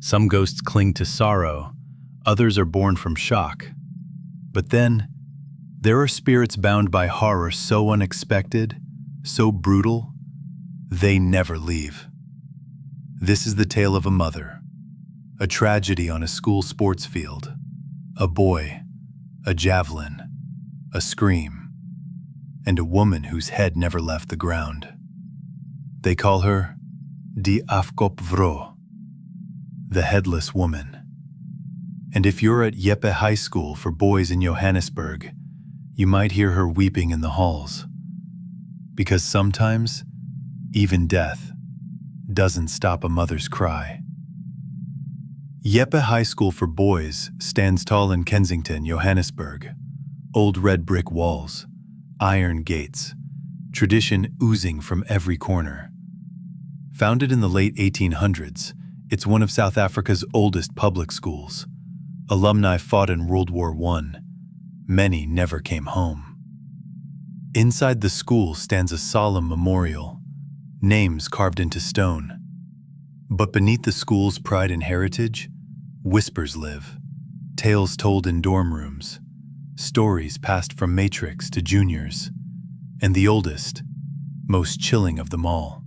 Some ghosts cling to sorrow, others are born from shock. But then, there are spirits bound by horror so unexpected, so brutal, they never leave. This is the tale of a mother, a tragedy on a school sports field, a boy, a javelin, a scream, and a woman whose head never left the ground. They call her Die Afkop Vrou, the headless woman. And if you're at Jeppe High School for boys in Johannesburg, you might hear her weeping in the halls. Because sometimes, even death doesn't stop a mother's cry. Jeppe High School for boys stands tall in Kensington, Johannesburg. Old red brick walls, iron gates, tradition oozing from every corner. Founded in the late 1800s, it's one of South Africa's oldest public schools. Alumni fought in World War I. Many never came home. Inside the school stands a solemn memorial, names carved into stone. But beneath the school's pride and heritage, whispers live, tales told in dorm rooms, stories passed from matrix to juniors. And the oldest, most chilling of them all,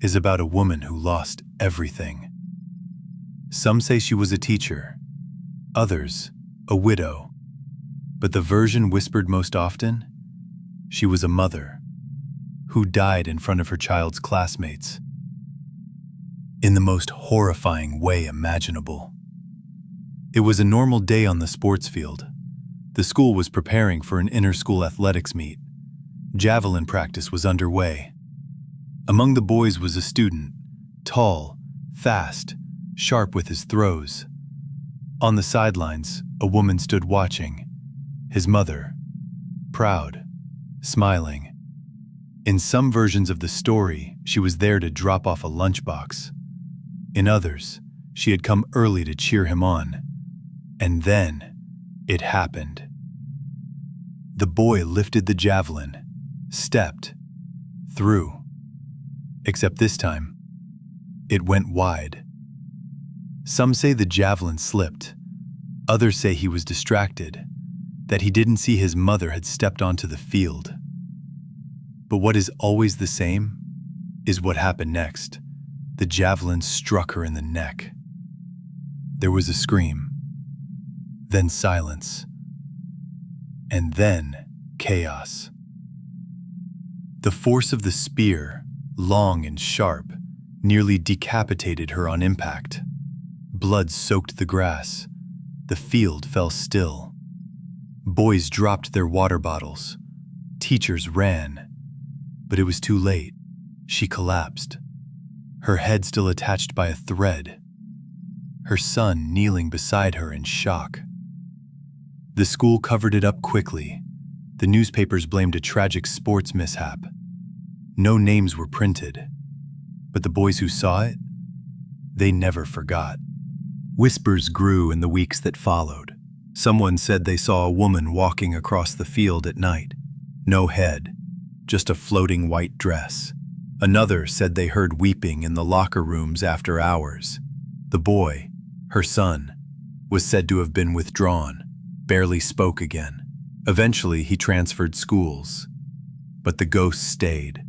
is about a woman who lost everything. Some say she was a teacher, others, a widow. But the version whispered most often, she was a mother who died in front of her child's classmates in the most horrifying way imaginable. It was a normal day on the sports field. The school was preparing for an inter-school athletics meet. Javelin practice was underway. Among the boys was a student, tall, fast, sharp with his throws. On the sidelines, a woman stood watching, his mother, proud, smiling. In some versions of the story, she was there to drop off a lunchbox. In others, she had come early to cheer him on. And then, it happened. The boy lifted the javelin, stepped, threw. Except this time, it went wide. Some say the javelin slipped. Others say he was distracted, that he didn't see his mother had stepped onto the field. But what is always the same is what happened next. The javelin struck her in the neck. There was a scream, then silence, and then chaos. The force of the spear, long and sharp, nearly decapitated her on impact. Blood soaked the grass. The field fell still. Boys dropped their water bottles. Teachers ran. But it was too late. She collapsed, her head still attached by a thread, her son kneeling beside her in shock. The school covered it up quickly. The newspapers blamed a tragic sports mishap. No names were printed, but the boys who saw it, they never forgot. Whispers grew in the weeks that followed. Someone said they saw a woman walking across the field at night. No head, just a floating white dress. Another said they heard weeping in the locker rooms after hours. The boy, her son, was said to have been withdrawn, barely spoke again. Eventually, he transferred schools. But the ghost stayed.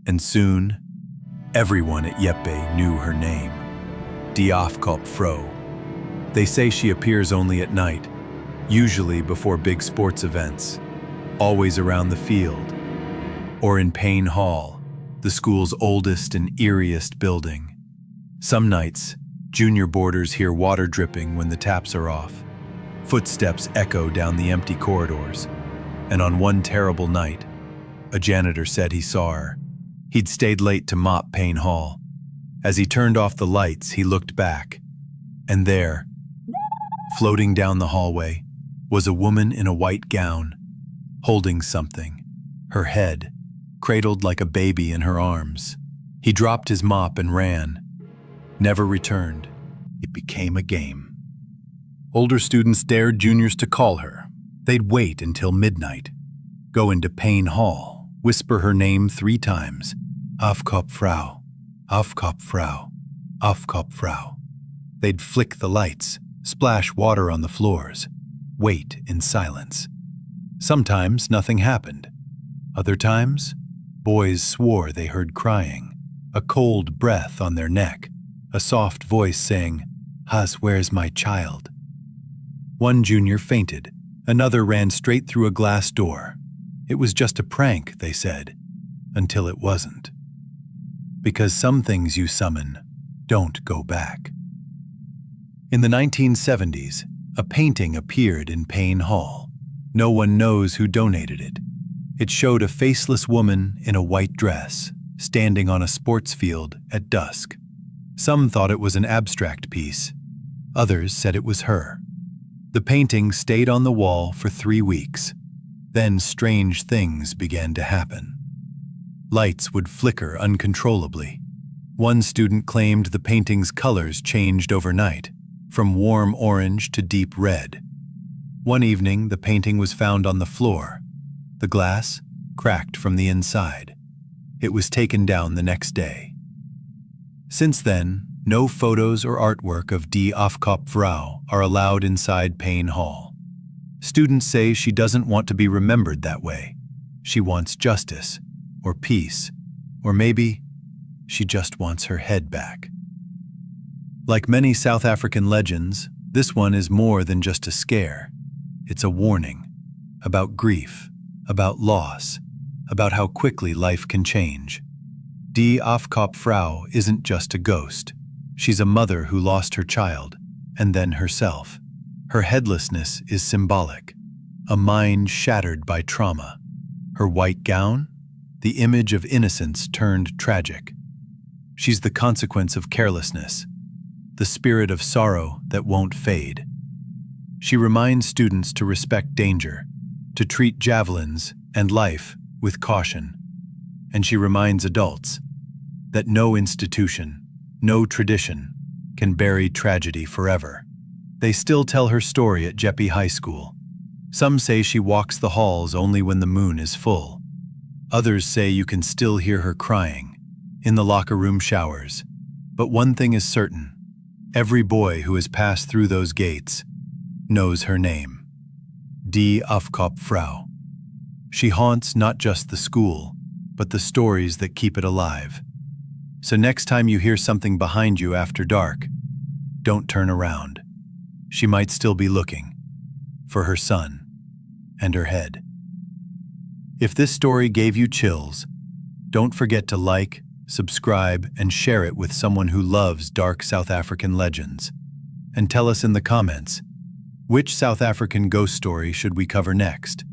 And soon, everyone at Jeppe knew her name. Die Afkop Vrou. They say she appears only at night, usually before big sports events, always around the field, or in Payne Hall, the school's oldest and eeriest building. Some nights, junior boarders hear water dripping when the taps are off. Footsteps echo down the empty corridors, and on one terrible night, a janitor said he saw her. He'd stayed late to mop Payne Hall. As he turned off the lights, he looked back, and there, floating down the hallway, was a woman in a white gown, holding something, her head cradled like a baby in her arms. He dropped his mop and ran, never returned. It became a game. Older students dared juniors to call her. They'd wait until midnight, go into Payne Hall, whisper her name 3 times, Afkop Vrou, Afkop Vrou, Afkop Vrou. They'd flick the lights, splash water on the floors, wait in silence. Sometimes nothing happened. Other times, boys swore they heard crying, a cold breath on their neck, a soft voice saying, "Hus, where's my child?" One junior fainted. Another ran straight through a glass door. It was just a prank, they said, until it wasn't. Because some things you summon don't go back. In the 1970s, a painting appeared in Payne Hall. No one knows who donated it. It showed a faceless woman in a white dress, standing on a sports field at dusk. Some thought it was an abstract piece. Others said it was her. The painting stayed on the wall for 3 weeks. Then strange things began to happen. Lights would flicker uncontrollably. One student claimed the painting's colors changed overnight, from warm orange to deep red. One evening, the painting was found on the floor. The glass cracked from the inside. It was taken down the next day. Since then, no photos or artwork of Die Afkop Vrou are allowed inside Payne Hall. Students say she doesn't want to be remembered that way. She wants justice, or peace, or maybe she just wants her head back. Like many South African legends, this one is more than just a scare. It's a warning about grief, about loss, about how quickly life can change. Die Afkop Vrou isn't just a ghost. She's a mother who lost her child, and then herself. Her headlessness is symbolic, a mind shattered by trauma. Her white gown, the image of innocence turned tragic. She's the consequence of carelessness, the spirit of sorrow that won't fade. She reminds students to respect danger, to treat javelins and life with caution. And she reminds adults that no institution, no tradition can bury tragedy forever. They still tell her story at Jeppe High School. Some say she walks the halls only when the moon is full. Others say you can still hear her crying in the locker room showers. But one thing is certain: every boy who has passed through those gates knows her name. Die Afkop Vrou. She haunts not just the school, but the stories that keep it alive. So next time you hear something behind you after dark, don't turn around. She might still be looking for her son and her head. If this story gave you chills, don't forget to like, subscribe, and share it with someone who loves dark South African legends. And tell us in the comments, which South African ghost story should we cover next?